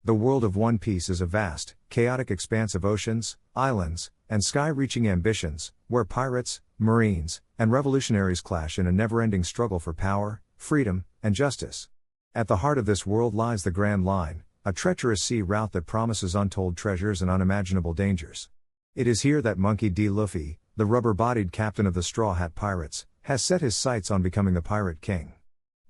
The world of One Piece is a vast, chaotic expanse of oceans, islands, and sky-reaching ambitions, where pirates, marines, and revolutionaries clash in a never-ending struggle for power, freedom, and justice. At the heart of this world lies the Grand Line, a treacherous sea route that promises untold treasures and unimaginable dangers. It is here that Monkey D. Luffy, the rubber-bodied captain of the Straw Hat Pirates, has set his sights on becoming the Pirate King.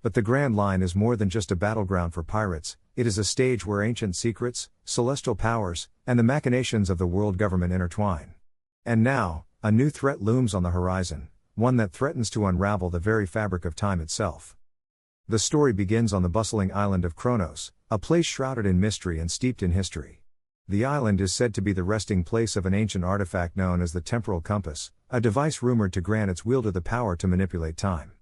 But the Grand Line is more than just a battleground for pirates, it is a stage where ancient secrets, celestial powers, and the machinations of the world government intertwine. And now, a new threat looms on the horizon, one that threatens to unravel the very fabric of time itself. The story begins on the bustling island of Kronos, a place shrouded in mystery and steeped in history. The island is said to be the resting place of an ancient artifact known as the Temporal Compass, a device rumored to grant its wielder the power to manipulate time.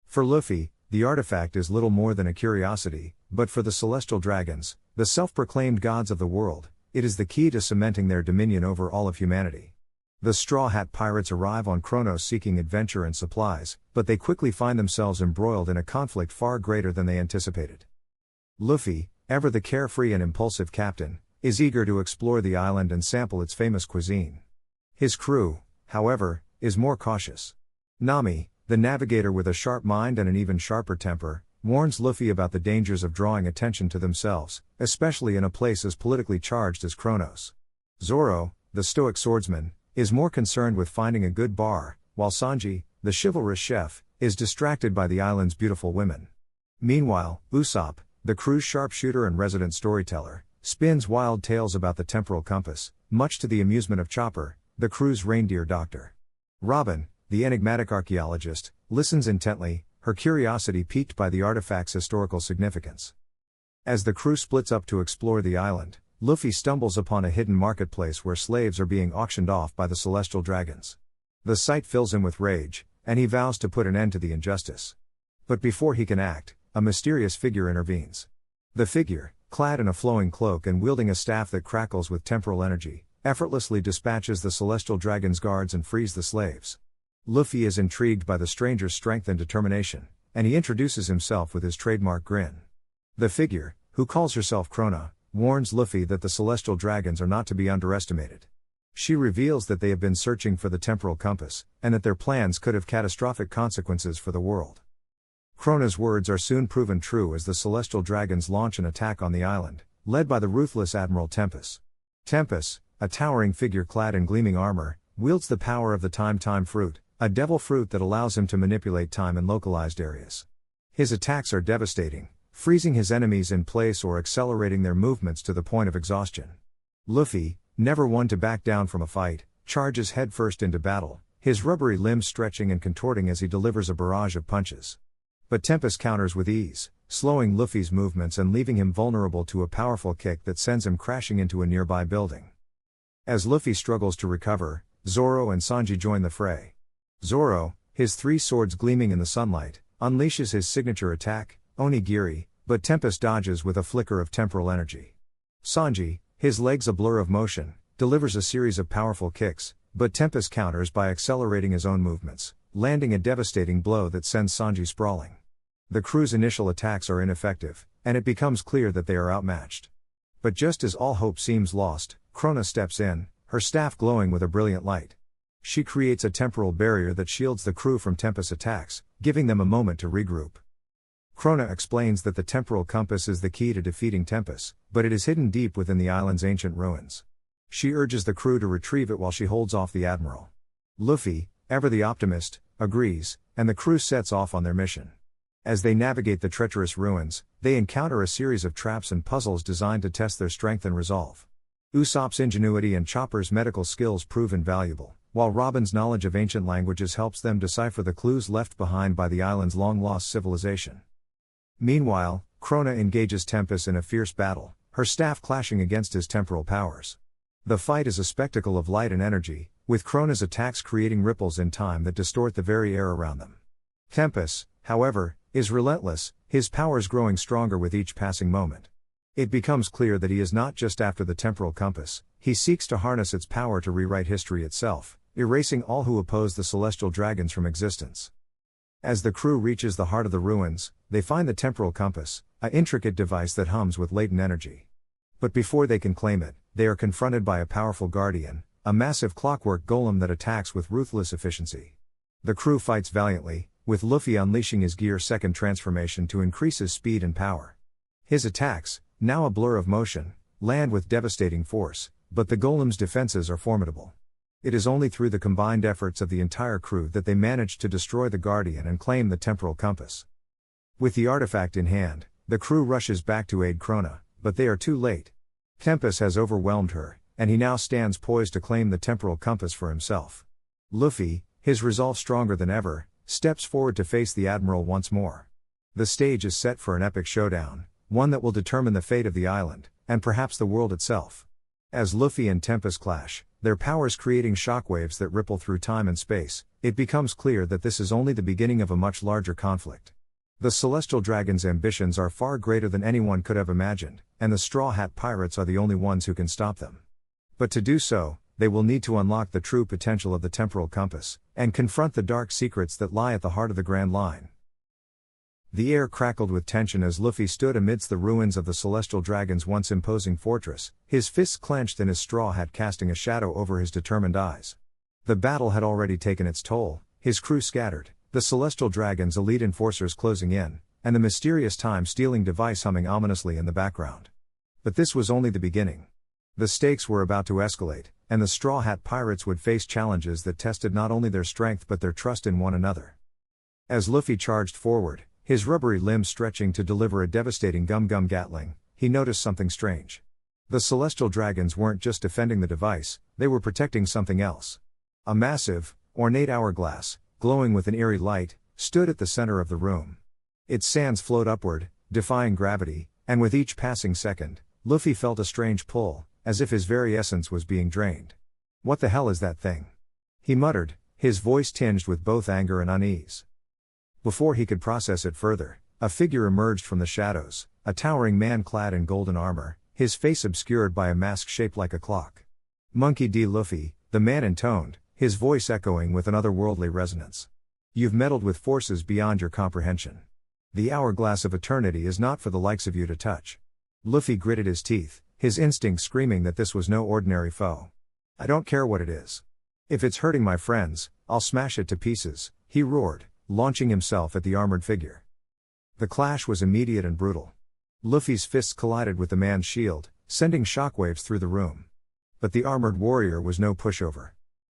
For Luffy, the artifact is little more than a curiosity, but for the celestial dragons, the self-proclaimed gods of the world, it is the key to cementing their dominion over all of humanity. The Straw Hat Pirates arrive on Kronos seeking adventure and supplies, but they quickly find themselves embroiled in a conflict far greater than they anticipated. Luffy, ever the carefree and impulsive captain, is eager to explore the island and sample its famous cuisine. His crew, however, is more cautious. Nami, the navigator with a sharp mind and an even sharper temper, warns Luffy about the dangers of drawing attention to themselves, especially in a place as politically charged as Kronos. Zoro, the stoic swordsman, is more concerned with finding a good bar, while Sanji, the chivalrous chef, is distracted by the island's beautiful women. Meanwhile, Usopp, the crew's sharpshooter and resident storyteller, spins wild tales about the temporal compass, much to the amusement of Chopper, the crew's reindeer doctor. Robin, the enigmatic archaeologist, listens intently, her curiosity piqued by the artifact's historical significance. As the crew splits up to explore the island, Luffy stumbles upon a hidden marketplace where slaves are being auctioned off by the celestial dragons. The sight fills him with rage, and he vows to put an end to the injustice. But before he can act, a mysterious figure intervenes. The figure, clad in a flowing cloak and wielding a staff that crackles with temporal energy, effortlessly dispatches the celestial dragon's guards and frees the slaves. Luffy is intrigued by the stranger's strength and determination, and he introduces himself with his trademark grin. The figure, who calls herself Krona, warns Luffy that the celestial dragons are not to be underestimated. She reveals that they have been searching for the temporal compass, and that their plans could have catastrophic consequences for the world. Krona's words are soon proven true as the celestial dragons launch an attack on the island, led by the ruthless Admiral Tempest. Tempest, a towering figure clad in gleaming armor, wields the power of the Time Fruit, a devil fruit that allows him to manipulate time in localized areas. His attacks are devastating, freezing his enemies in place or accelerating their movements to the point of exhaustion. Luffy, never one to back down from a fight, charges headfirst into battle, his rubbery limbs stretching and contorting as he delivers a barrage of punches. But Tempest counters with ease, slowing Luffy's movements and leaving him vulnerable to a powerful kick that sends him crashing into a nearby building. As Luffy struggles to recover, Zoro and Sanji join the fray. Zoro, his three swords gleaming in the sunlight, unleashes his signature attack, Onigiri, but Tempest dodges with a flicker of temporal energy. Sanji, his legs a blur of motion, delivers a series of powerful kicks, but Tempest counters by accelerating his own movements, landing a devastating blow that sends Sanji sprawling. The crew's initial attacks are ineffective, and it becomes clear that they are outmatched. But just as all hope seems lost, Krona steps in, her staff glowing with a brilliant light. She creates a temporal barrier that shields the crew from Tempest's attacks, giving them a moment to regroup. Krona explains that the temporal compass is the key to defeating Tempest, but it is hidden deep within the island's ancient ruins. She urges the crew to retrieve it while she holds off the admiral. Luffy, ever the optimist, agrees, and the crew sets off on their mission. As they navigate the treacherous ruins, they encounter a series of traps and puzzles designed to test their strength and resolve. Usopp's ingenuity and Chopper's medical skills prove invaluable, while Robin's knowledge of ancient languages helps them decipher the clues left behind by the island's long-lost civilization. Meanwhile, Krona engages Tempest in a fierce battle, her staff clashing against his temporal powers. The fight is a spectacle of light and energy, with Krona's attacks creating ripples in time that distort the very air around them. Tempest, however, is relentless, his powers growing stronger with each passing moment. It becomes clear that he is not just after the temporal compass, he seeks to harness its power to rewrite history itself, erasing all who oppose the celestial dragons from existence. As the crew reaches the heart of the ruins, they find the temporal compass, an intricate device that hums with latent energy. But before they can claim it, they are confronted by a powerful guardian, a massive clockwork golem that attacks with ruthless efficiency. The crew fights valiantly, with Luffy unleashing his Gear Second transformation to increase his speed and power. His attacks, now a blur of motion, land with devastating force, but the golem's defenses are formidable. It is only through the combined efforts of the entire crew that they manage to destroy the Guardian and claim the temporal compass. With the artifact in hand, the crew rushes back to aid Krona, but they are too late. Tempest has overwhelmed her, and he now stands poised to claim the temporal compass for himself. Luffy, his resolve stronger than ever, steps forward to face the Admiral once more. The stage is set for an epic showdown, one that will determine the fate of the island, and perhaps the world itself. As Luffy and Tempest clash, their powers creating shockwaves that ripple through time and space, it becomes clear that this is only the beginning of a much larger conflict. The Celestial Dragon's ambitions are far greater than anyone could have imagined, and the Straw Hat Pirates are the only ones who can stop them. But to do so, they will need to unlock the true potential of the temporal compass, and confront the dark secrets that lie at the heart of the Grand Line. The air crackled with tension as Luffy stood amidst the ruins of the Celestial Dragon's once imposing fortress, his fists clenched and his straw hat casting a shadow over his determined eyes. The battle had already taken its toll, his crew scattered, the Celestial Dragon's elite enforcers closing in, and the mysterious time-stealing device humming ominously in the background. But this was only the beginning. The stakes were about to escalate, and the Straw Hat Pirates would face challenges that tested not only their strength but their trust in one another. As Luffy charged forward, his rubbery limbs stretching to deliver a devastating gum-gum gatling, he noticed something strange. The Celestial Dragons weren't just defending the device, they were protecting something else. A massive, ornate hourglass, glowing with an eerie light, stood at the center of the room. Its sands flowed upward, defying gravity, and with each passing second, Luffy felt a strange pull, as if his very essence was being drained. "What the hell is that thing?" he muttered, his voice tinged with both anger and unease. Before he could process it further, a figure emerged from the shadows, a towering man clad in golden armor, his face obscured by a mask shaped like a clock. Monkey D. Luffy, the man intoned, his voice echoing with an otherworldly resonance. "You've meddled with forces beyond your comprehension. The hourglass of eternity is not for the likes of you to touch." Luffy gritted his teeth, his instinct screaming that this was no ordinary foe. "I don't care what it is. If it's hurting my friends, I'll smash it to pieces," he roared, launching himself at the armored figure. The clash was immediate and brutal. Luffy's fists collided with the man's shield, sending shockwaves through the room. But the armored warrior was no pushover.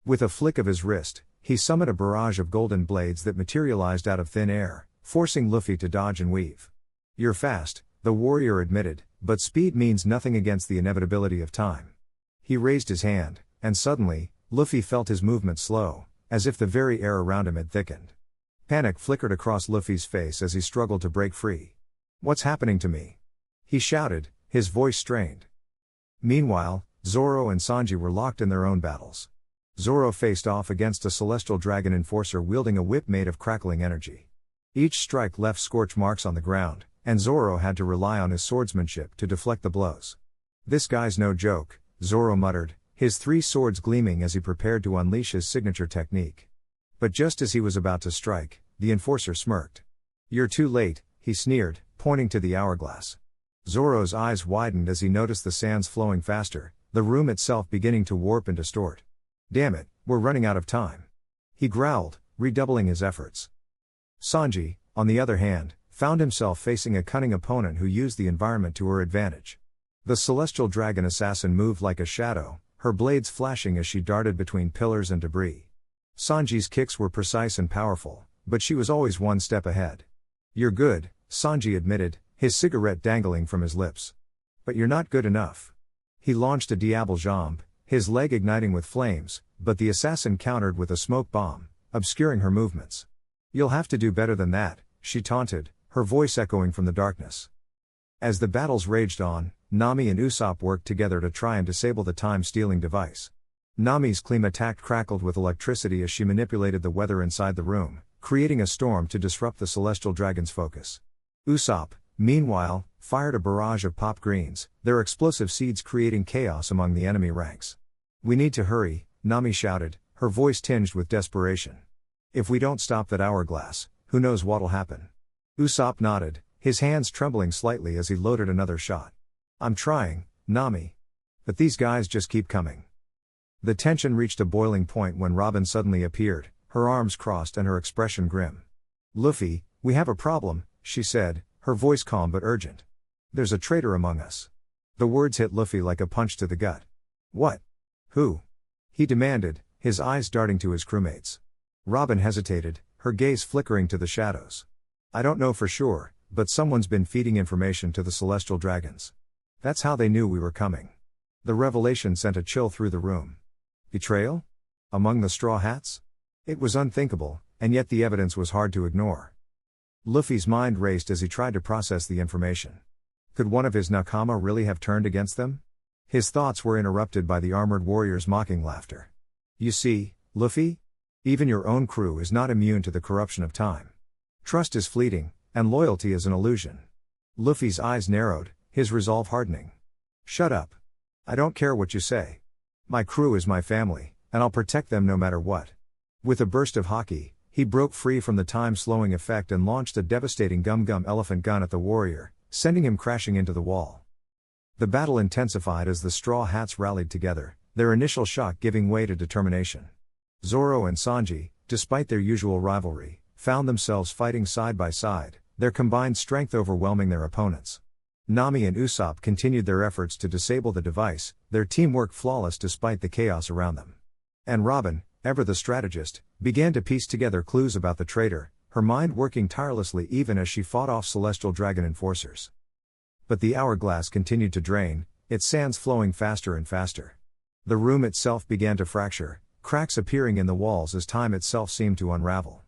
With a flick of his wrist, he summoned a barrage of golden blades that materialized out of thin air, forcing Luffy to dodge and weave. "You're fast," the warrior admitted, "but speed means nothing against the inevitability of time." He raised his hand, and suddenly, Luffy felt his movement slow, as if the very air around him had thickened. Panic flickered across Luffy's face as he struggled to break free. "What's happening to me?" he shouted, his voice strained. Meanwhile, Zoro and Sanji were locked in their own battles. Zoro faced off against a Celestial Dragon enforcer wielding a whip made of crackling energy. Each strike left scorch marks on the ground, and Zoro had to rely on his swordsmanship to deflect the blows. "This guy's no joke," Zoro muttered, his three swords gleaming as he prepared to unleash his signature technique. But just as he was about to strike, the enforcer smirked. "You're too late," he sneered, pointing to the hourglass. Zoro's eyes widened as he noticed the sands flowing faster, the room itself beginning to warp and distort. "Damn it, we're running out of time," he growled, redoubling his efforts. Sanji, on the other hand, found himself facing a cunning opponent who used the environment to her advantage. The Celestial Dragon assassin moved like a shadow, her blades flashing as she darted between pillars and debris. Sanji's kicks were precise and powerful, but she was always one step ahead. "You're good," Sanji admitted, his cigarette dangling from his lips. "But you're not good enough." He launched a diable jambe, his leg igniting with flames, but the assassin countered with a smoke bomb, obscuring her movements. "You'll have to do better than that," she taunted, her voice echoing from the darkness. As the battles raged on, Nami and Usopp worked together to try and disable the time-stealing device. Nami's Kleem attack crackled with electricity as she manipulated the weather inside the room, creating a storm to disrupt the Celestial Dragon's focus. Usopp, meanwhile, fired a barrage of pop greens, their explosive seeds creating chaos among the enemy ranks. "We need to hurry," Nami shouted, her voice tinged with desperation. "If we don't stop that hourglass, who knows what'll happen." Usopp nodded, his hands trembling slightly as he loaded another shot. "I'm trying," Nami. But these guys just keep coming. The tension reached a boiling point when Robin suddenly appeared, her arms crossed and her expression grim. Luffy, we have a problem, she said, her voice calm but urgent. There's a traitor among us. The words hit Luffy like a punch to the gut. What? Who? He demanded, his eyes darting to his crewmates. Robin hesitated, her gaze flickering to the shadows. I don't know for sure, but someone's been feeding information to the celestial dragons. That's how they knew we were coming. The revelation sent a chill through the room. Betrayal? Among the Straw Hats? It was unthinkable, and yet the evidence was hard to ignore. Luffy's mind raced as he tried to process the information. Could one of his nakama really have turned against them? His thoughts were interrupted by the armored warrior's mocking laughter. You see, Luffy? Even your own crew is not immune to the corruption of time. Trust is fleeting, and loyalty is an illusion. Luffy's eyes narrowed, his resolve hardening. Shut up. I don't care what you say. My crew is my family, and I'll protect them no matter what. With a burst of haki, he broke free from the time-slowing effect and launched a devastating gum-gum elephant gun at the warrior, sending him crashing into the wall. The battle intensified as the Straw Hats rallied together, their initial shock giving way to determination. Zoro and Sanji, despite their usual rivalry, found themselves fighting side by side, their combined strength overwhelming their opponents. Nami and Usopp continued their efforts to disable the device, their teamwork flawless despite the chaos around them. And Robin, ever the strategist, began to piece together clues about the traitor, her mind working tirelessly even as she fought off celestial dragon enforcers. But the hourglass continued to drain, its sands flowing faster and faster. The room itself began to fracture, cracks appearing in the walls as time itself seemed to unravel.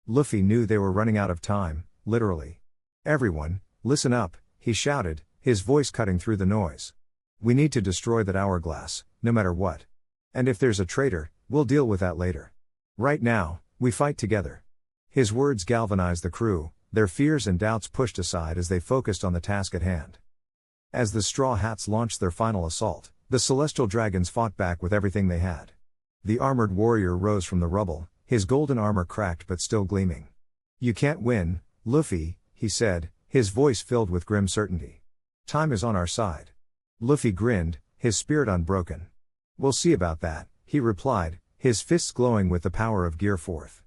Luffy knew they were running out of time, literally. Everyone, listen up, he shouted, his voice cutting through the noise. We need to destroy that hourglass, no matter what. And if there's a traitor, we'll deal with that later. Right now, we fight together. His words galvanized the crew, their fears and doubts pushed aside as they focused on the task at hand. As the Straw Hats launched their final assault, the celestial dragons fought back with everything they had. The armored warrior rose from the rubble, his golden armor cracked but still gleaming. You can't win, Luffy, he said, his voice filled with grim certainty. Time is on our side. Luffy grinned, his spirit unbroken. We'll see about that, he replied, his fists glowing with the power of Gear 4th.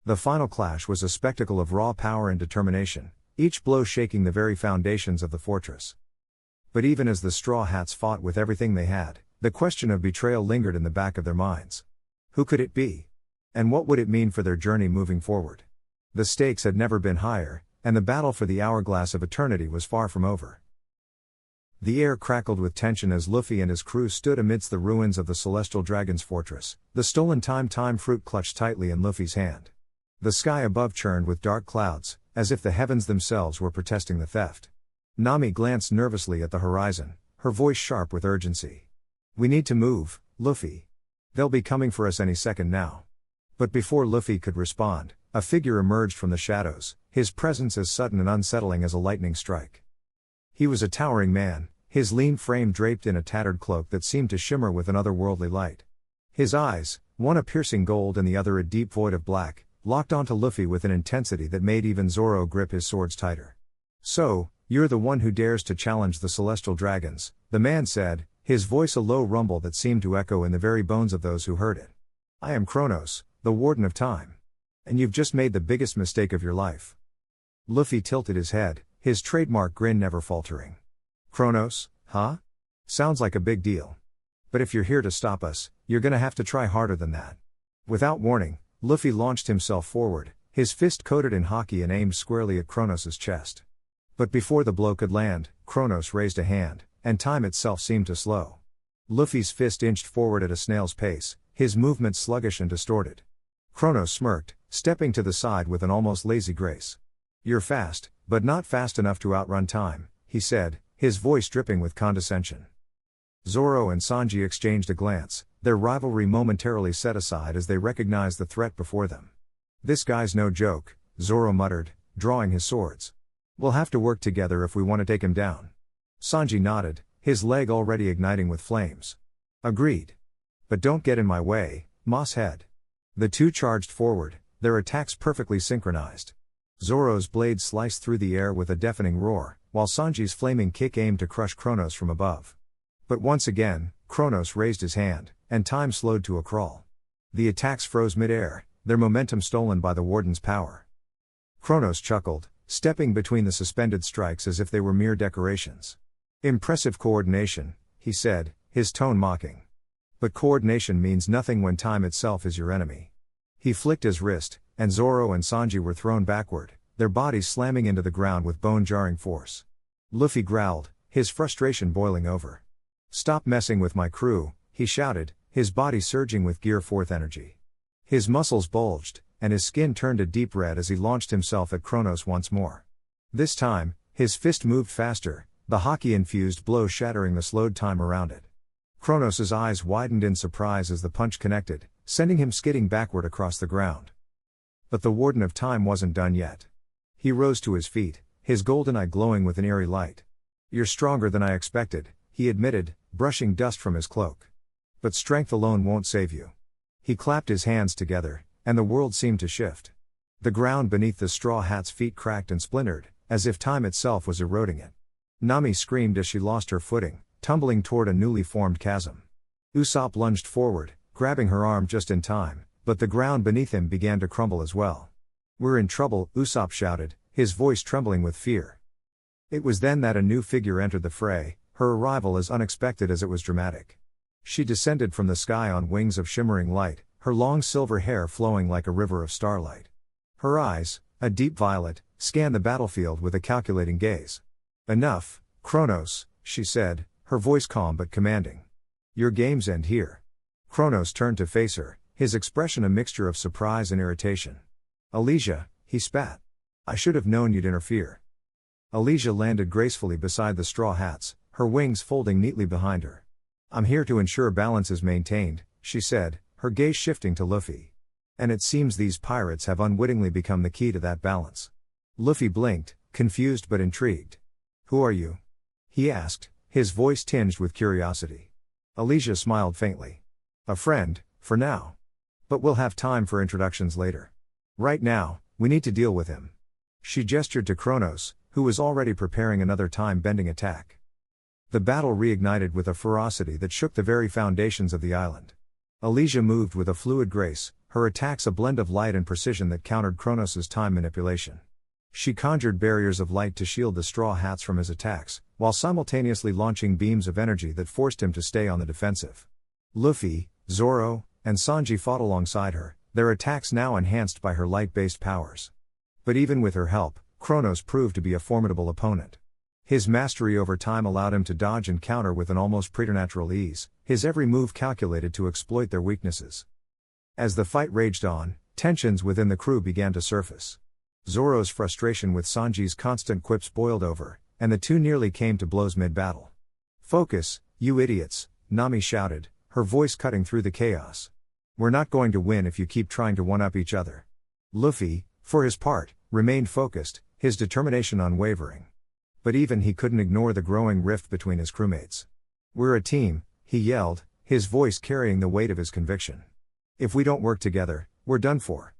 The final clash was a spectacle of raw power and determination, each blow shaking the very foundations of the fortress. But even as the Straw Hats fought with everything they had, the question of betrayal lingered in the back of their minds. Who could it be? And what would it mean for their journey moving forward? The stakes had never been higher, and the battle for the hourglass of eternity was far from over. The air crackled with tension as Luffy and his crew stood amidst the ruins of the Celestial Dragon's fortress, the stolen time fruit clutched tightly in Luffy's hand. The sky above churned with dark clouds, as if the heavens themselves were protesting the theft. Nami glanced nervously at the horizon, her voice sharp with urgency. We need to move, Luffy. They'll be coming for us any second now. But before Luffy could respond, a figure emerged from the shadows, his presence as sudden and unsettling as a lightning strike. He was a towering man, his lean frame draped in a tattered cloak that seemed to shimmer with an otherworldly light. His eyes, one a piercing gold and the other a deep void of black, locked onto Luffy with an intensity that made even Zoro grip his swords tighter. So, you're the one who dares to challenge the Celestial Dragons, the man said, his voice a low rumble that seemed to echo in the very bones of those who heard it. I am Kronos, the Warden of Time. And you've just made the biggest mistake of your life. Luffy tilted his head, his trademark grin never faltering. Kronos, huh? Sounds like a big deal. But if you're here to stop us, you're gonna have to try harder than that. Without warning, Luffy launched himself forward, his fist coated in haki and aimed squarely at Kronos' chest. But before the blow could land, Kronos raised a hand, and time itself seemed to slow. Luffy's fist inched forward at a snail's pace, his movements sluggish and distorted. Kronos smirked, stepping to the side with an almost lazy grace. You're fast, but not fast enough to outrun time, he said, his voice dripping with condescension. Zoro and Sanji exchanged a glance, their rivalry momentarily set aside as they recognized the threat before them. This guy's no joke, Zoro muttered, drawing his swords. We'll have to work together if we want to take him down. Sanji nodded, his leg already igniting with flames. Agreed. But don't get in my way, Moss Head. The two charged forward, their attacks perfectly synchronized. Zoro's blade sliced through the air with a deafening roar, while Sanji's flaming kick aimed to crush Kronos from above. But once again, Kronos raised his hand, and time slowed to a crawl. The attacks froze mid-air, their momentum stolen by the Warden's power. Kronos chuckled, stepping between the suspended strikes as if they were mere decorations. "Impressive coordination," he said, his tone mocking. "But coordination means nothing when time itself is your enemy." He flicked his wrist, and Zoro and Sanji were thrown backward, their bodies slamming into the ground with bone-jarring force. Luffy growled, his frustration boiling over. "Stop messing with my crew," he shouted, his body surging with Gear 4th energy. His muscles bulged, and his skin turned a deep red as he launched himself at Kronos once more. This time, his fist moved faster, the hockey-infused blow shattering the slowed time around it. Kronos' eyes widened in surprise as the punch connected, sending him skidding backward across the ground. But the Warden of Time wasn't done yet. He rose to his feet, his golden eye glowing with an eerie light. "You're stronger than I expected," he admitted, brushing dust from his cloak. "But strength alone won't save you." He clapped his hands together, and the world seemed to shift. The ground beneath the Straw Hat's feet cracked and splintered, as if time itself was eroding it. Nami screamed as she lost her footing, tumbling toward a newly formed chasm. Usopp lunged forward, grabbing her arm just in time, but the ground beneath him began to crumble as well. "We're in trouble," Usopp shouted, his voice trembling with fear. It was then that a new figure entered the fray, her arrival as unexpected as it was dramatic. She descended from the sky on wings of shimmering light, her long silver hair flowing like a river of starlight. Her eyes, a deep violet, scanned the battlefield with a calculating gaze. "Enough, Kronos," she said, her voice calm but commanding. "Your games end here." Kronos turned to face her, his expression a mixture of surprise and irritation. "Elysia," he spat. "I should have known you'd interfere." Elysia landed gracefully beside the Straw Hats, her wings folding neatly behind her. "I'm here to ensure balance is maintained," she said, her gaze shifting to Luffy. "And it seems these pirates have unwittingly become the key to that balance." Luffy blinked, confused but intrigued. "Who are you?" he asked, his voice tinged with curiosity. Elysia smiled faintly. "A friend, for now. But we'll have time for introductions later. Right now, we need to deal with him." She gestured to Kronos, who was already preparing another time-bending attack. The battle reignited with a ferocity that shook the very foundations of the island. Elysia moved with a fluid grace, her attacks a blend of light and precision that countered Kronos' time manipulation. She conjured barriers of light to shield the Straw Hats from his attacks, while simultaneously launching beams of energy that forced him to stay on the defensive. Luffy, Zoro, and Sanji fought alongside her, their attacks now enhanced by her light-based powers. But even with her help, Kronos proved to be a formidable opponent. His mastery over time allowed him to dodge and counter with an almost preternatural ease, his every move calculated to exploit their weaknesses. As the fight raged on, tensions within the crew began to surface. Zoro's frustration with Sanji's constant quips boiled over, and the two nearly came to blows mid-battle. "Focus, you idiots," Nami shouted, her voice cutting through the chaos. "We're not going to win if you keep trying to one-up each other." Luffy, for his part, remained focused, his determination unwavering. But even he couldn't ignore the growing rift between his crewmates. "We're a team," he yelled, his voice carrying the weight of his conviction. "If we don't work together, we're done for."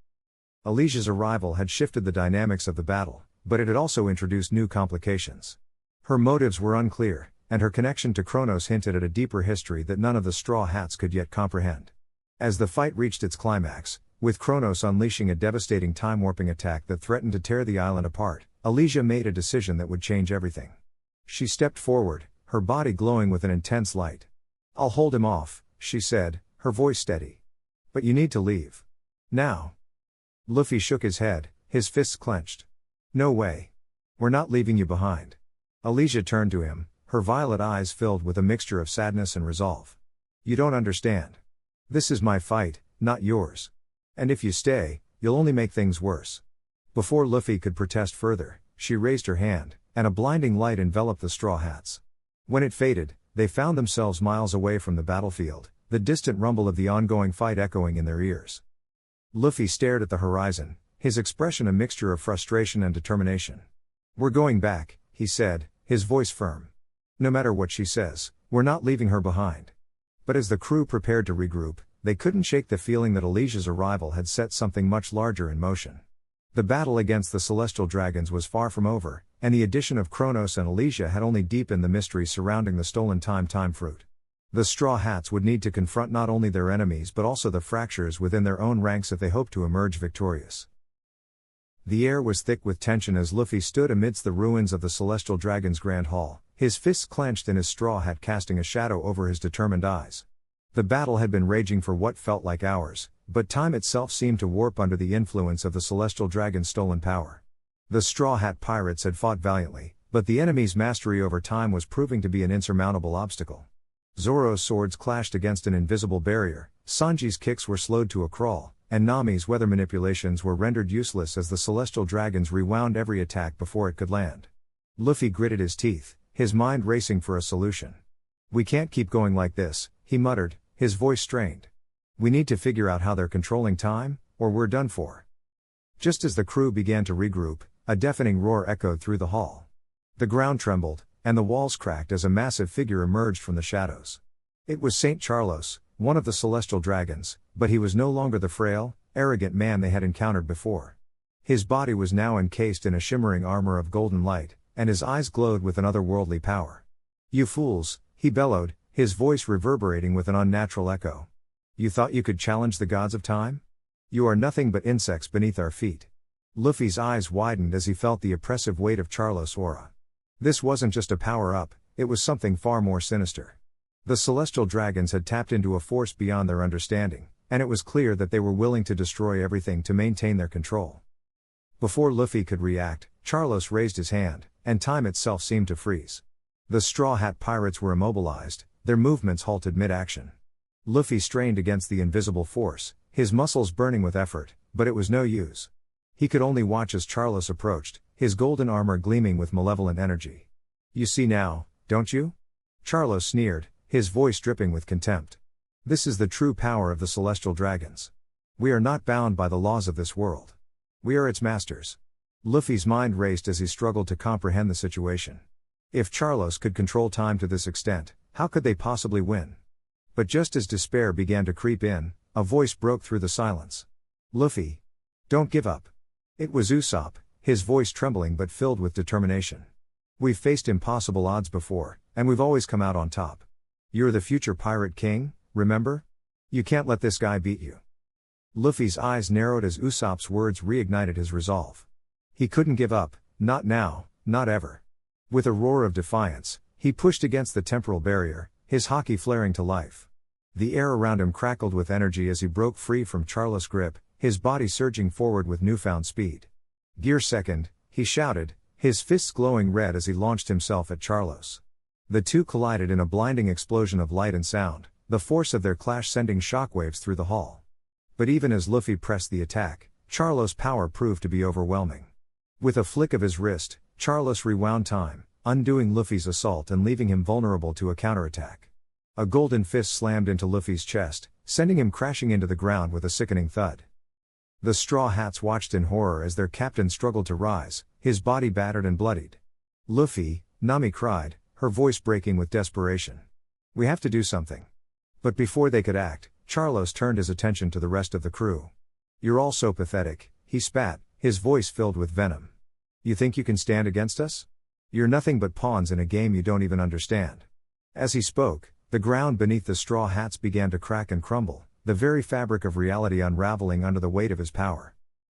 Elysia's arrival had shifted the dynamics of the battle, but it had also introduced new complications. Her motives were unclear, and her connection to Kronos hinted at a deeper history that none of the Straw Hats could yet comprehend. As the fight reached its climax, with Kronos unleashing a devastating time-warping attack that threatened to tear the island apart, Elysia made a decision that would change everything. She stepped forward, her body glowing with an intense light. "I'll hold him off," she said, her voice steady. "But you need to leave. Now." Luffy shook his head, his fists clenched. "No way. We're not leaving you behind." Elysia turned to him, her violet eyes filled with a mixture of sadness and resolve. "You don't understand. This is my fight, not yours. And if you stay, you'll only make things worse." Before Luffy could protest further, she raised her hand, and a blinding light enveloped the Straw Hats. When it faded, they found themselves miles away from the battlefield, the distant rumble of the ongoing fight echoing in their ears. Luffy stared at the horizon, his expression a mixture of frustration and determination. "We're going back," he said, his voice firm. "No matter what she says, we're not leaving her behind." But as the crew prepared to regroup, they couldn't shake the feeling that Elysia's arrival had set something much larger in motion. The battle against the Celestial Dragons was far from over, and the addition of Kronos and Elysia had only deepened the mystery surrounding the stolen time fruit. The Straw Hats would need to confront not only their enemies but also the fractures within their own ranks if they hoped to emerge victorious. The air was thick with tension as Luffy stood amidst the ruins of the Celestial Dragon's Grand Hall, his fists clenched and his straw hat casting a shadow over his determined eyes. The battle had been raging for what felt like hours, but time itself seemed to warp under the influence of the Celestial Dragon's stolen power. The Straw Hat pirates had fought valiantly, but the enemy's mastery over time was proving to be an insurmountable obstacle. Zoro's swords clashed against an invisible barrier, Sanji's kicks were slowed to a crawl, and Nami's weather manipulations were rendered useless as the Celestial Dragons rewound every attack before it could land. Luffy gritted his teeth, his mind racing for a solution. "We can't keep going like this," he muttered, his voice strained. "We need to figure out how they're controlling time, or we're done for." Just as the crew began to regroup, a deafening roar echoed through the hall. The ground trembled, and the walls cracked as a massive figure emerged from the shadows. It was Saint Charlos, one of the Celestial Dragons, but he was no longer the frail, arrogant man they had encountered before. His body was now encased in a shimmering armor of golden light, and his eyes glowed with an otherworldly power. "You fools," he bellowed, his voice reverberating with an unnatural echo. "You thought you could challenge the gods of time? You are nothing but insects beneath our feet." Luffy's eyes widened as he felt the oppressive weight of Charlos' aura. This wasn't just a power-up, it was something far more sinister. The Celestial Dragons had tapped into a force beyond their understanding, and it was clear that they were willing to destroy everything to maintain their control. Before Luffy could react, Charlos raised his hand, and time itself seemed to freeze. The Straw Hat pirates were immobilized, their movements halted mid-action. Luffy strained against the invisible force, his muscles burning with effort, but it was no use. He could only watch as Charlos approached, his golden armor gleaming with malevolent energy. "You see now, don't you?" Charlos sneered, his voice dripping with contempt. "This is the true power of the Celestial Dragons. We are not bound by the laws of this world. We are its masters." Luffy's mind raced as he struggled to comprehend the situation. If Charlos could control time to this extent, how could they possibly win? But just as despair began to creep in, a voice broke through the silence. "Luffy! Don't give up." It was Usopp, his voice trembling but filled with determination. "We've faced impossible odds before, and we've always come out on top. You're the future Pirate King, remember? You can't let this guy beat you." Luffy's eyes narrowed as Usopp's words reignited his resolve. He couldn't give up, not now, not ever. With a roar of defiance, he pushed against the temporal barrier, his haki flaring to life. The air around him crackled with energy as he broke free from Charlos' grip, his body surging forward with newfound speed. "Gear second," he shouted, his fists glowing red as he launched himself at Charlos. The two collided in a blinding explosion of light and sound, the force of their clash sending shockwaves through the hall. But even as Luffy pressed the attack, Charlos' power proved to be overwhelming. With a flick of his wrist, Charlos rewound time, undoing Luffy's assault and leaving him vulnerable to a counterattack. A golden fist slammed into Luffy's chest, sending him crashing into the ground with a sickening thud. The Straw Hats watched in horror as their captain struggled to rise, his body battered and bloodied. "Luffy," Nami cried, her voice breaking with desperation. "We have to do something." But before they could act, Charlos turned his attention to the rest of the crew. "You're all so pathetic," he spat, his voice filled with venom. "You think you can stand against us? You're nothing but pawns in a game you don't even understand." As he spoke, the ground beneath the Straw Hats began to crack and crumble, the very fabric of reality unraveling under the weight of his power.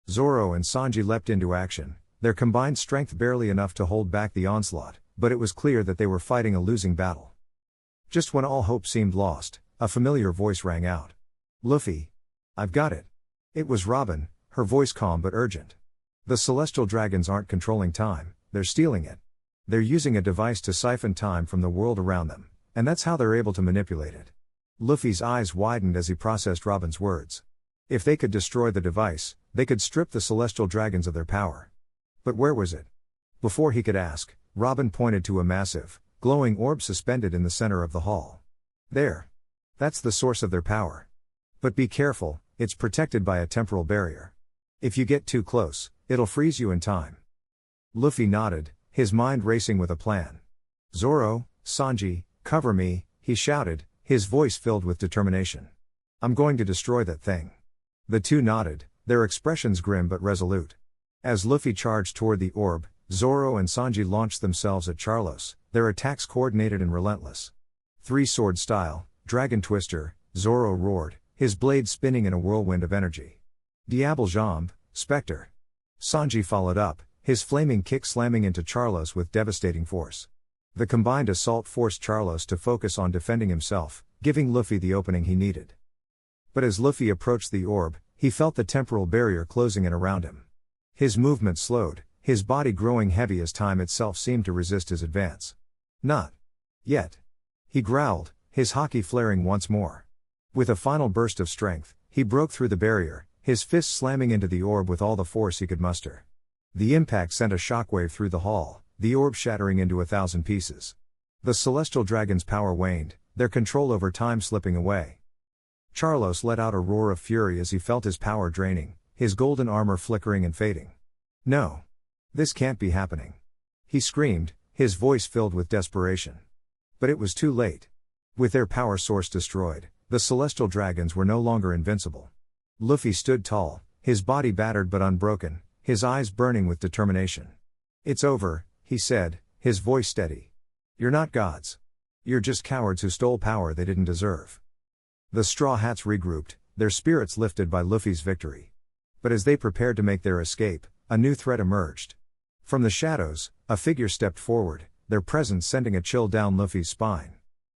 Zoro and Sanji leapt into action, their combined strength barely enough to hold back the onslaught, but it was clear that they were fighting a losing battle. Just when all hope seemed lost, a familiar voice rang out. "Luffy! I've got it." It was Robin, her voice calm but urgent. "The Celestial Dragons aren't controlling time, they're stealing it. They're using a device to siphon time from the world around them, and that's how they're able to manipulate it." Luffy's eyes widened as he processed Robin's words. If they could destroy the device, they could strip the Celestial Dragons of their power. But where was it? Before he could ask, Robin pointed to a massive, glowing orb suspended in the center of the hall. "There. That's the source of their power. But be careful, it's protected by a temporal barrier. If you get too close, it'll freeze you in time." Luffy nodded, his mind racing with a plan. "Zoro, Sanji, cover me," he shouted, his voice filled with determination. "I'm going to destroy that thing." The two nodded, their expressions grim but resolute. As Luffy charged toward the orb, Zoro and Sanji launched themselves at Charlos, their attacks coordinated and relentless. Three-sword style, Dragon Twister, Zoro roared, his blade spinning in a whirlwind of energy. Diable Jambe, Spectre. Sanji followed up, his flaming kick slamming into Charlos with devastating force. The combined assault forced Charlos to focus on defending himself, giving Luffy the opening he needed. But as Luffy approached the orb, he felt the temporal barrier closing in around him. His movement slowed, his body growing heavy as time itself seemed to resist his advance. Not yet. He growled, his haki flaring once more. With a final burst of strength, he broke through the barrier, his fist slamming into the orb with all the force he could muster. The impact sent a shockwave through the hall, the orb shattering into 1,000 pieces. The celestial dragon's power waned, their control over time slipping away. Charlos let out a roar of fury as he felt his power draining, his golden armor flickering and fading. No. This can't be happening. He screamed, his voice filled with desperation. But it was too late. With their power source destroyed, the celestial dragons were no longer invincible. Luffy stood tall, his body battered but unbroken, his eyes burning with determination. "It's over," he said, his voice steady. "You're not gods. You're just cowards who stole power they didn't deserve." The Straw Hats regrouped, their spirits lifted by Luffy's victory. But as they prepared to make their escape, a new threat emerged. From the shadows, a figure stepped forward, their presence sending a chill down Luffy's spine.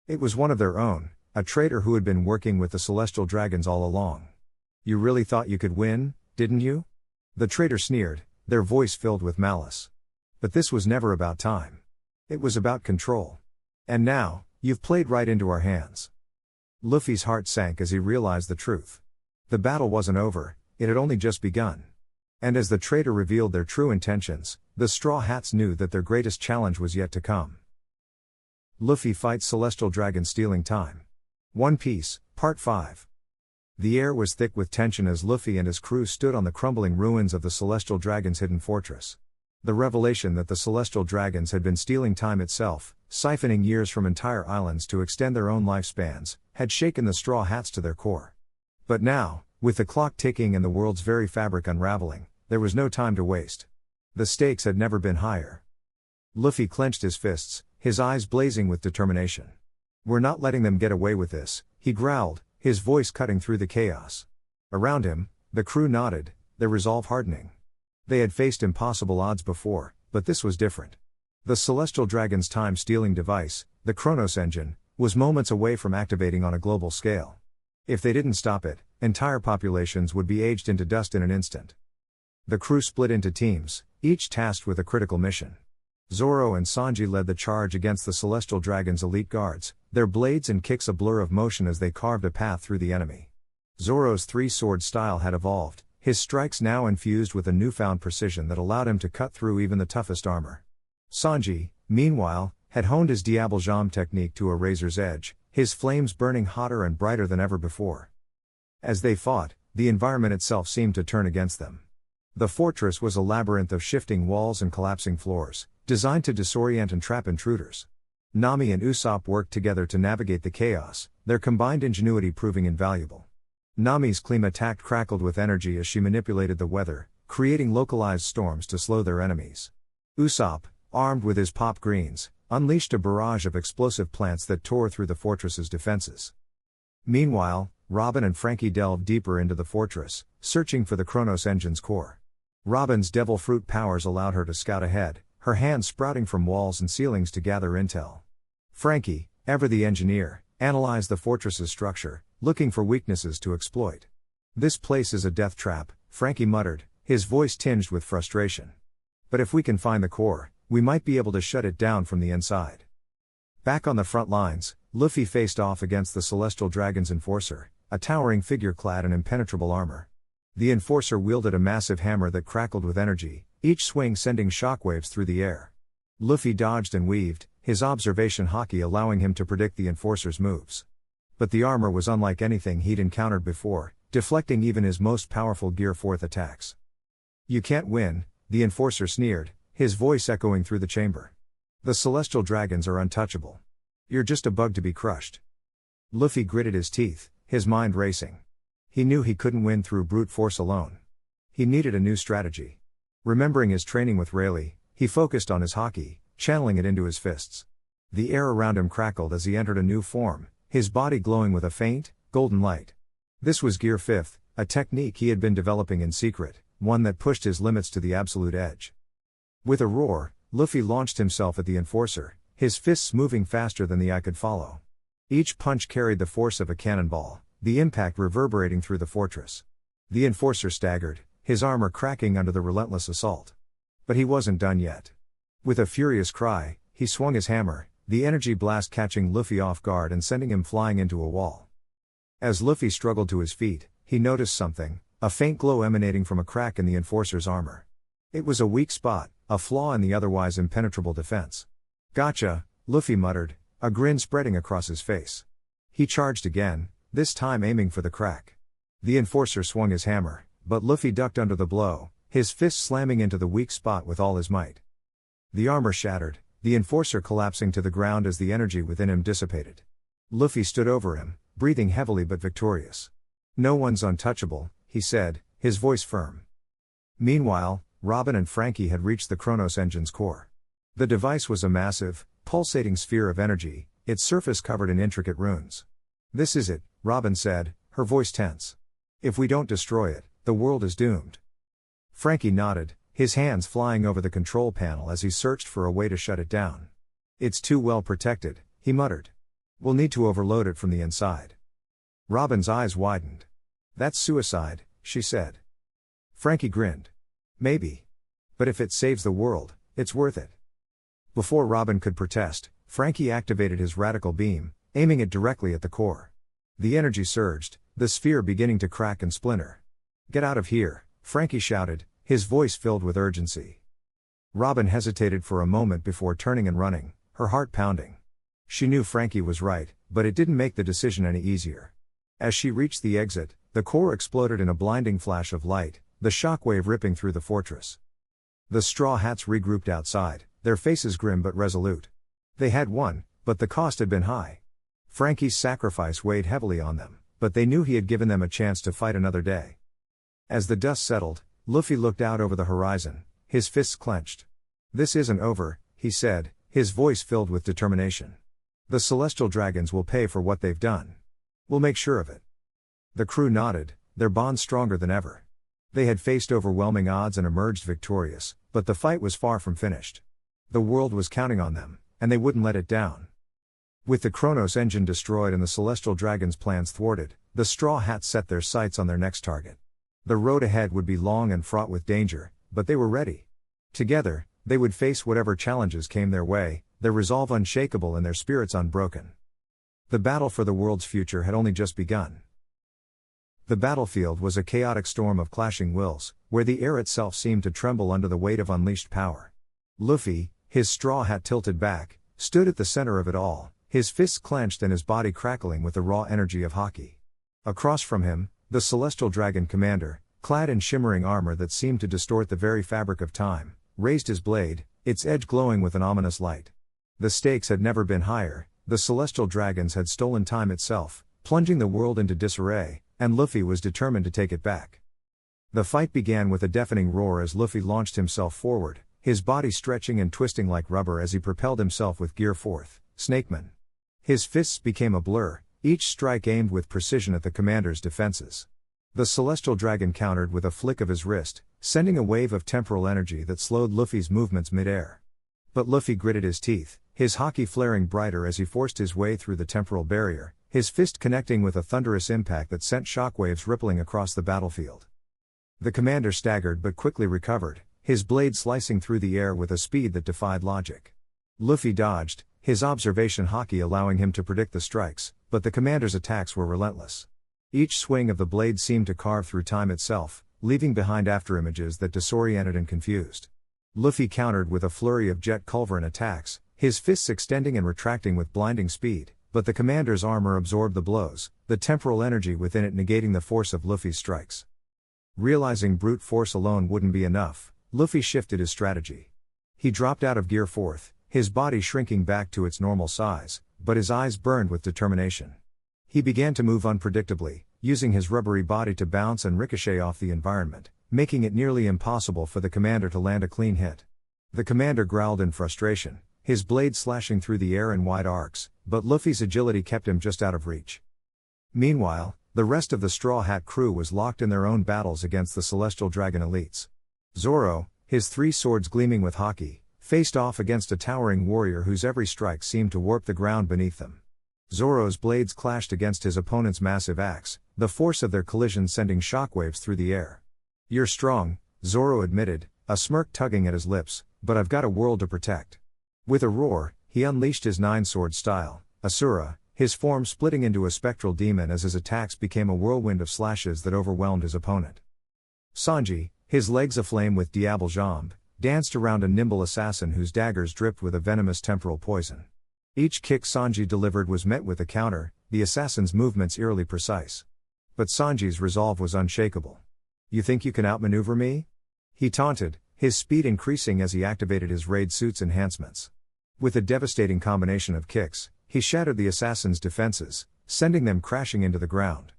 It was one of their own, a traitor who had been working with the celestial dragons all along. "You really thought you could win, didn't you?" The traitor sneered, their voice filled with malice. "But this was never about time. It was about control. And now, you've played right into our hands." Luffy's heart sank as he realized the truth. The battle wasn't over, it had only just begun. And as the traitor revealed their true intentions, the Straw Hats knew that their greatest challenge was yet to come. Luffy fights Celestial Dragon stealing time. One Piece, Part 5. The air was thick with tension as Luffy and his crew stood on the crumbling ruins of the Celestial Dragon's hidden fortress. The revelation that the Celestial Dragons had been stealing time itself, siphoning years from entire islands to extend their own lifespans, had shaken the Straw Hats to their core. But now, with the clock ticking and the world's very fabric unraveling, there was no time to waste. The stakes had never been higher. Luffy clenched his fists, his eyes blazing with determination. "We're not letting them get away with this," he growled, his voice cutting through the chaos. Around him, the crew nodded, their resolve hardening. They had faced impossible odds before, but this was different. The Celestial Dragon's time-stealing device, the Chronos Engine, was moments away from activating on a global scale. If they didn't stop it, entire populations would be aged into dust in an instant. The crew split into teams, each tasked with a critical mission. Zoro and Sanji led the charge against the Celestial Dragon's elite guards, their blades and kicks a blur of motion as they carved a path through the enemy. Zoro's three-sword style had evolved, his strikes now infused with a newfound precision that allowed him to cut through even the toughest armor. Sanji, meanwhile, had honed his Diable Jambe technique to a razor's edge, his flames burning hotter and brighter than ever before. As they fought, the environment itself seemed to turn against them. The fortress was a labyrinth of shifting walls and collapsing floors, designed to disorient and trap intruders. Nami and Usopp worked together to navigate the chaos, their combined ingenuity proving invaluable. Nami's Kleem attack crackled with energy as she manipulated the weather, creating localized storms to slow their enemies. Usopp, armed with his pop greens, unleashed a barrage of explosive plants that tore through the fortress's defenses. Meanwhile, Robin and Frankie delved deeper into the fortress, searching for the Chronos Engine's core. Robin's devil fruit powers allowed her to scout ahead, her hands sprouting from walls and ceilings to gather intel. Frankie, ever the engineer, analyzed the fortress's structure, looking for weaknesses to exploit. "This place is a death trap," Frankie muttered, his voice tinged with frustration. "But if we can find the core, we might be able to shut it down from the inside." Back on the front lines, Luffy faced off against the Celestial Dragon's enforcer, a towering figure clad in impenetrable armor. The enforcer wielded a massive hammer that crackled with energy, each swing sending shockwaves through the air. Luffy dodged and weaved, his observation haki allowing him to predict the enforcer's moves. But the armor was unlike anything he'd encountered before, deflecting even his most powerful Gear 4th attacks. "You can't win," the enforcer sneered, his voice echoing through the chamber. "The Celestial Dragons are untouchable. You're just a bug to be crushed." Luffy gritted his teeth, his mind racing. He knew he couldn't win through brute force alone. He needed a new strategy. Remembering his training with Rayleigh, He focused on his haki, channeling it into his fists. The air around him crackled as he entered a new form, his body glowing with a faint, golden light. This was Gear 5th, a technique he had been developing in secret, one that pushed his limits to the absolute edge. With a roar, Luffy launched himself at the Enforcer, his fists moving faster than the eye could follow. Each punch carried the force of a cannonball, the impact reverberating through the fortress. The Enforcer staggered, his armor cracking under the relentless assault. But he wasn't done yet. With a furious cry, he swung his hammer, the energy blast catching Luffy off guard and sending him flying into a wall. As Luffy struggled to his feet, he noticed something, a faint glow emanating from a crack in the Enforcer's armor. It was a weak spot, a flaw in the otherwise impenetrable defense. "Gotcha," Luffy muttered, a grin spreading across his face. He charged again, this time aiming for the crack. The Enforcer swung his hammer, but Luffy ducked under the blow, his fist slamming into the weak spot with all his might. The armor shattered, the Enforcer collapsing to the ground as the energy within him dissipated. Luffy stood over him, breathing heavily but victorious. "No one's untouchable," he said, his voice firm. Meanwhile, Robin and Frankie had reached the Chronos engine's core. The device was a massive, pulsating sphere of energy, its surface covered in intricate runes. "This is it," Robin said, her voice tense. "If we don't destroy it, the world is doomed." Frankie nodded, his hands flying over the control panel as he searched for a way to shut it down. "It's too well protected," he muttered. "We'll need to overload it from the inside." Robin's eyes widened. "That's suicide," she said. Frankie grinned. "Maybe. But if it saves the world, it's worth it." Before Robin could protest, Frankie activated his radical beam, aiming it directly at the core. The energy surged, the sphere beginning to crack and splinter. "Get out of here," Frankie shouted, his voice filled with urgency. Robin hesitated for a moment before turning and running, her heart pounding. She knew Frankie was right, but it didn't make the decision any easier. As she reached the exit, the core exploded in a blinding flash of light, the shockwave ripping through the fortress. The Straw Hats regrouped outside, their faces grim but resolute. They had won, but the cost had been high. Frankie's sacrifice weighed heavily on them, but they knew he had given them a chance to fight another day. As the dust settled, Luffy looked out over the horizon, his fists clenched. "This isn't over," he said, his voice filled with determination. "The Celestial Dragons will pay for what they've done. We'll make sure of it." The crew nodded, their bond stronger than ever. They had faced overwhelming odds and emerged victorious, but the fight was far from finished. The world was counting on them, and they wouldn't let it down. With the Chronos engine destroyed and the Celestial Dragon's plans thwarted, the Straw Hats set their sights on their next target. The road ahead would be long and fraught with danger, but they were ready. Together, they would face whatever challenges came their way, their resolve unshakable and their spirits unbroken. The battle for the world's future had only just begun. The battlefield was a chaotic storm of clashing wills, where the air itself seemed to tremble under the weight of unleashed power. Luffy, his straw hat tilted back, stood at the center of it all, his fists clenched and his body crackling with the raw energy of haki. Across from him, the Celestial Dragon commander, clad in shimmering armor that seemed to distort the very fabric of time, raised his blade, its edge glowing with an ominous light. The stakes had never been higher, the Celestial Dragons had stolen time itself, plunging the world into disarray, and Luffy was determined to take it back. The fight began with a deafening roar as Luffy launched himself forward, his body stretching and twisting like rubber as he propelled himself with Gear 4th, Snakeman. His fists became a blur, each strike aimed with precision at the commander's defenses. The Celestial Dragon countered with a flick of his wrist, sending a wave of temporal energy that slowed Luffy's movements mid-air. But Luffy gritted his teeth, his haki flaring brighter as he forced his way through the temporal barrier, his fist connecting with a thunderous impact that sent shockwaves rippling across the battlefield. The commander staggered but quickly recovered, his blade slicing through the air with a speed that defied logic. Luffy dodged, his observation haki allowing him to predict the strikes, but the commander's attacks were relentless. Each swing of the blade seemed to carve through time itself, leaving behind afterimages that disoriented and confused. Luffy countered with a flurry of jet culverin attacks, his fists extending and retracting with blinding speed, but the commander's armor absorbed the blows, the temporal energy within it negating the force of Luffy's strikes. Realizing brute force alone wouldn't be enough, Luffy shifted his strategy. He dropped out of Gear 4th, his body shrinking back to its normal size, but his eyes burned with determination. He began to move unpredictably, using his rubbery body to bounce and ricochet off the environment, making it nearly impossible for the commander to land a clean hit. The commander growled in frustration, his blade slashing through the air in wide arcs, but Luffy's agility kept him just out of reach. Meanwhile, the rest of the Straw Hat crew was locked in their own battles against the Celestial Dragon elites. Zoro, his 3 swords gleaming with haki, faced off against a towering warrior whose every strike seemed to warp the ground beneath them. Zoro's blades clashed against his opponent's massive axe, the force of their collision sending shockwaves through the air. "You're strong," Zoro admitted, a smirk tugging at his lips, "but I've got a world to protect." With a roar, he unleashed his 9-sword style, Asura, his form splitting into a spectral demon as his attacks became a whirlwind of slashes that overwhelmed his opponent. Sanji, his legs aflame with Diable Jambe, danced around a nimble assassin whose daggers dripped with a venomous temporal poison. Each kick Sanji delivered was met with a counter, the assassin's movements eerily precise. But Sanji's resolve was unshakable. "You think you can outmaneuver me?" he taunted, his speed increasing as he activated his raid suit's enhancements. With a devastating combination of kicks, he shattered the assassin's defenses, sending them crashing into the ground.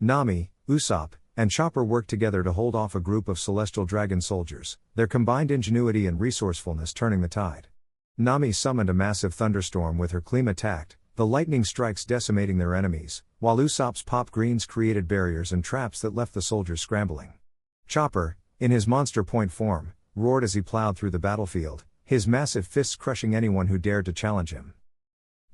Nami, Usopp, and Chopper worked together to hold off a group of Celestial Dragon soldiers, their combined ingenuity and resourcefulness turning the tide. Nami summoned a massive thunderstorm with her Kleem attack, the lightning strikes decimating their enemies, while Usopp's pop greens created barriers and traps that left the soldiers scrambling. Chopper, in his monster point form, roared as he plowed through the battlefield, his massive fists crushing anyone who dared to challenge him.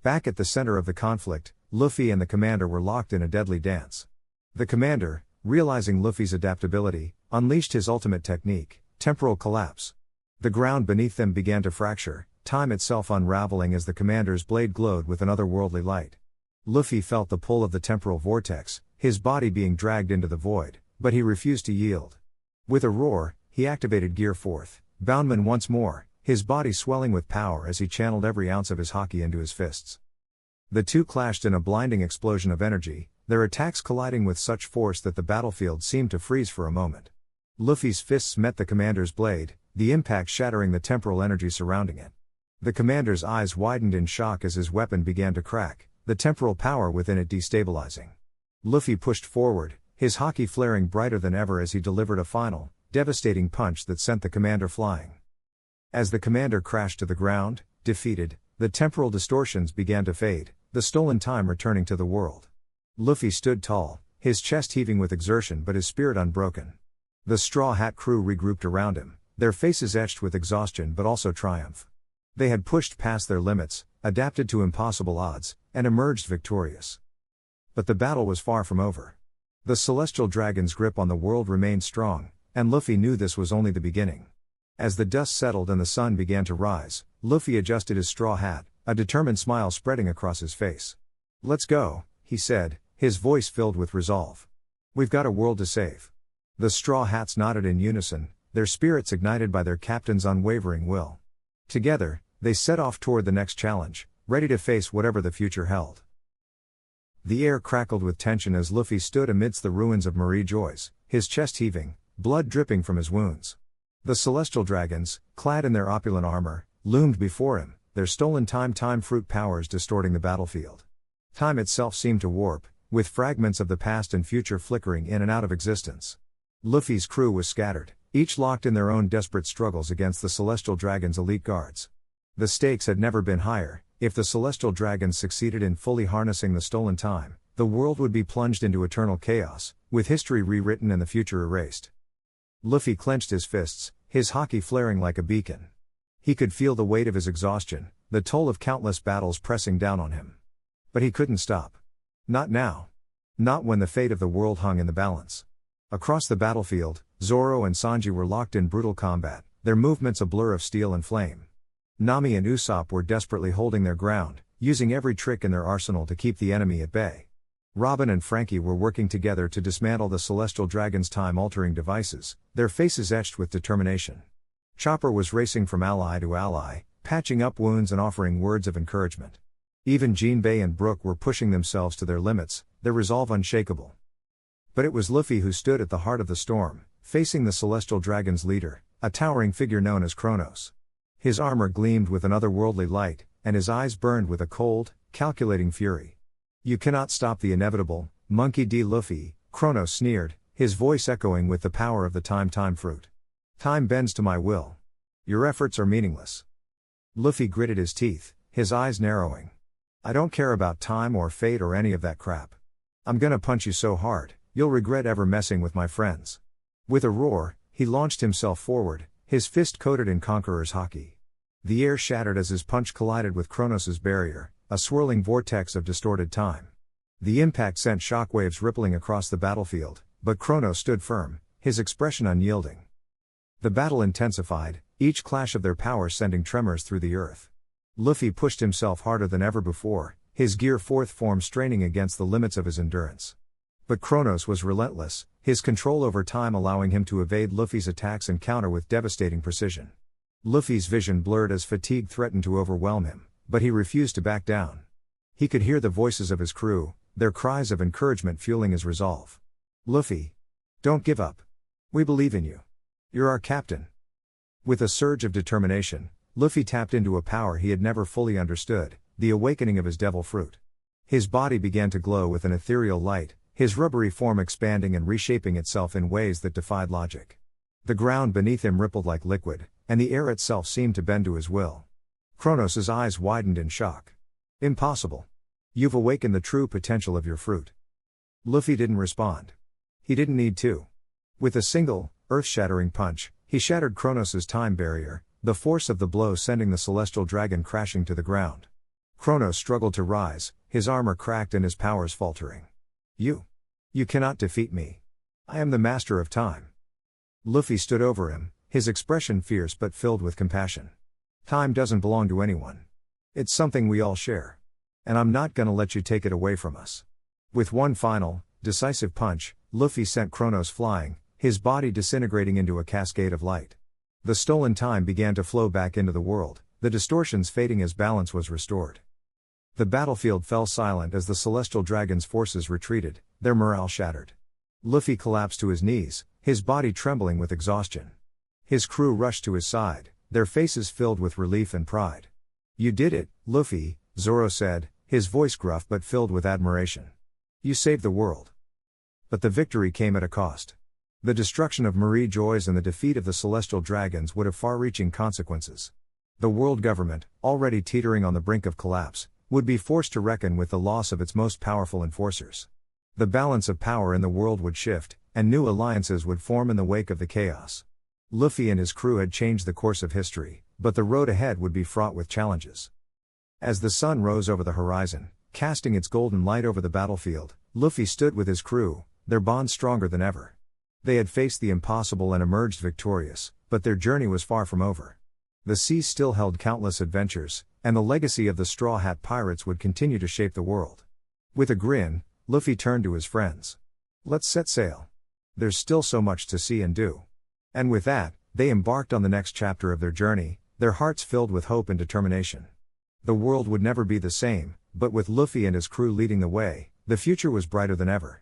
Back at the center of the conflict, Luffy and the commander were locked in a deadly dance. The commander, realizing Luffy's adaptability, unleashed his ultimate technique, temporal collapse. The ground beneath them began to fracture, time itself unraveling as the commander's blade glowed with an otherworldly light. Luffy felt the pull of the temporal vortex, his body being dragged into the void, but he refused to yield. With a roar, he activated Gear 4th, Boundman once more, his body swelling with power as he channeled every ounce of his haki into his fists. The two clashed in a blinding explosion of energy, their attacks colliding with such force that the battlefield seemed to freeze for a moment. Luffy's fists met the commander's blade, the impact shattering the temporal energy surrounding it. The commander's eyes widened in shock as his weapon began to crack, the temporal power within it destabilizing. Luffy pushed forward, his haki flaring brighter than ever as he delivered a final, devastating punch that sent the commander flying. As the commander crashed to the ground, defeated, the temporal distortions began to fade, the stolen time returning to the world. Luffy stood tall, his chest heaving with exertion but his spirit unbroken. The Straw Hat crew regrouped around him, their faces etched with exhaustion but also triumph. They had pushed past their limits, adapted to impossible odds, and emerged victorious. But the battle was far from over. The Celestial Dragon's grip on the world remained strong, and Luffy knew this was only the beginning. As the dust settled and the sun began to rise, Luffy adjusted his straw hat, a determined smile spreading across his face. "Let's go," he said, his voice filled with resolve. "We've got a world to save." The Straw Hats nodded in unison, their spirits ignited by their captain's unwavering will. Together, they set off toward the next challenge, ready to face whatever the future held. The air crackled with tension as Luffy stood amidst the ruins of Marie Joyce, his chest heaving, blood dripping from his wounds. The Celestial Dragons, clad in their opulent armor, loomed before him, their stolen time fruit powers distorting the battlefield. Time itself seemed to warp, with fragments of the past and future flickering in and out of existence. Luffy's crew was scattered, each locked in their own desperate struggles against the Celestial Dragon's elite guards. The stakes had never been higher. If the Celestial Dragons succeeded in fully harnessing the stolen time, the world would be plunged into eternal chaos, with history rewritten and the future erased. Luffy clenched his fists, his haki flaring like a beacon. He could feel the weight of his exhaustion, the toll of countless battles pressing down on him. But he couldn't stop. Not now. Not when the fate of the world hung in the balance. Across the battlefield, Zoro and Sanji were locked in brutal combat, their movements a blur of steel and flame. Nami and Usopp were desperately holding their ground, using every trick in their arsenal to keep the enemy at bay. Robin and Frankie were working together to dismantle the Celestial Dragon's time-altering devices, their faces etched with determination. Chopper was racing from ally to ally, patching up wounds and offering words of encouragement. Even Jinbei and Brook were pushing themselves to their limits, their resolve unshakable. But it was Luffy who stood at the heart of the storm, facing the Celestial Dragon's leader, a towering figure known as Kronos. His armor gleamed with an otherworldly light, and his eyes burned with a cold, calculating fury. "You cannot stop the inevitable, Monkey D. Luffy," Kronos sneered, his voice echoing with the power of the time fruit. "Time bends to my will." Your efforts are meaningless. Luffy gritted his teeth, his eyes narrowing. I don't care about time or fate or any of that crap. I'm gonna punch you so hard, you'll regret ever messing with my friends. With a roar, he launched himself forward, his fist coated in Conqueror's haki. The air shattered as his punch collided with Kronos' barrier, a swirling vortex of distorted time. The impact sent shockwaves rippling across the battlefield, but Kronos stood firm, his expression unyielding. The battle intensified, each clash of their powers sending tremors through the earth. Luffy pushed himself harder than ever before, his gear fourth form straining against the limits of his endurance. But Kronos was relentless, his control over time allowing him to evade Luffy's attacks and counter with devastating precision. Luffy's vision blurred as fatigue threatened to overwhelm him, but he refused to back down. He could hear the voices of his crew, their cries of encouragement fueling his resolve. Luffy, don't give up. We believe in you. You're our captain. With a surge of determination, Luffy tapped into a power he had never fully understood, the awakening of his devil fruit. His body began to glow with an ethereal light, his rubbery form expanding and reshaping itself in ways that defied logic. The ground beneath him rippled like liquid, and the air itself seemed to bend to his will. Kronos' eyes widened in shock. Impossible. You've awakened the true potential of your fruit. Luffy didn't respond. He didn't need to. With a single, earth-shattering punch, he shattered Kronos' time barrier, the force of the blow sending the celestial dragon crashing to the ground. Kronos struggled to rise, his armor cracked and his powers faltering. You cannot defeat me. I am the master of time. Luffy stood over him, his expression fierce but filled with compassion. Time doesn't belong to anyone. It's something we all share. And I'm not gonna let you take it away from us. With one final, decisive punch, Luffy sent Kronos flying, his body disintegrating into a cascade of light. The stolen time began to flow back into the world, the distortions fading as balance was restored. The battlefield fell silent as the celestial dragon's forces retreated, their morale shattered. Luffy collapsed to his knees, his body trembling with exhaustion. His crew rushed to his side, their faces filled with relief and pride. You did it, Luffy, Zoro said, his voice gruff but filled with admiration. You saved the world. But the victory came at a cost. The destruction of Marie Joyce and the defeat of the celestial dragons would have far-reaching consequences. The world government, already teetering on the brink of collapse, would be forced to reckon with the loss of its most powerful enforcers. The balance of power in the world would shift, and new alliances would form in the wake of the chaos. Luffy and his crew had changed the course of history, but the road ahead would be fraught with challenges. As the sun rose over the horizon, casting its golden light over the battlefield, Luffy stood with his crew, their bond stronger than ever. They had faced the impossible and emerged victorious, but their journey was far from over. The seas still held countless adventures, and the legacy of the Straw Hat Pirates would continue to shape the world. With a grin, Luffy turned to his friends. Let's set sail. There's still so much to see and do. And with that, they embarked on the next chapter of their journey, their hearts filled with hope and determination. The world would never be the same, but with Luffy and his crew leading the way, the future was brighter than ever.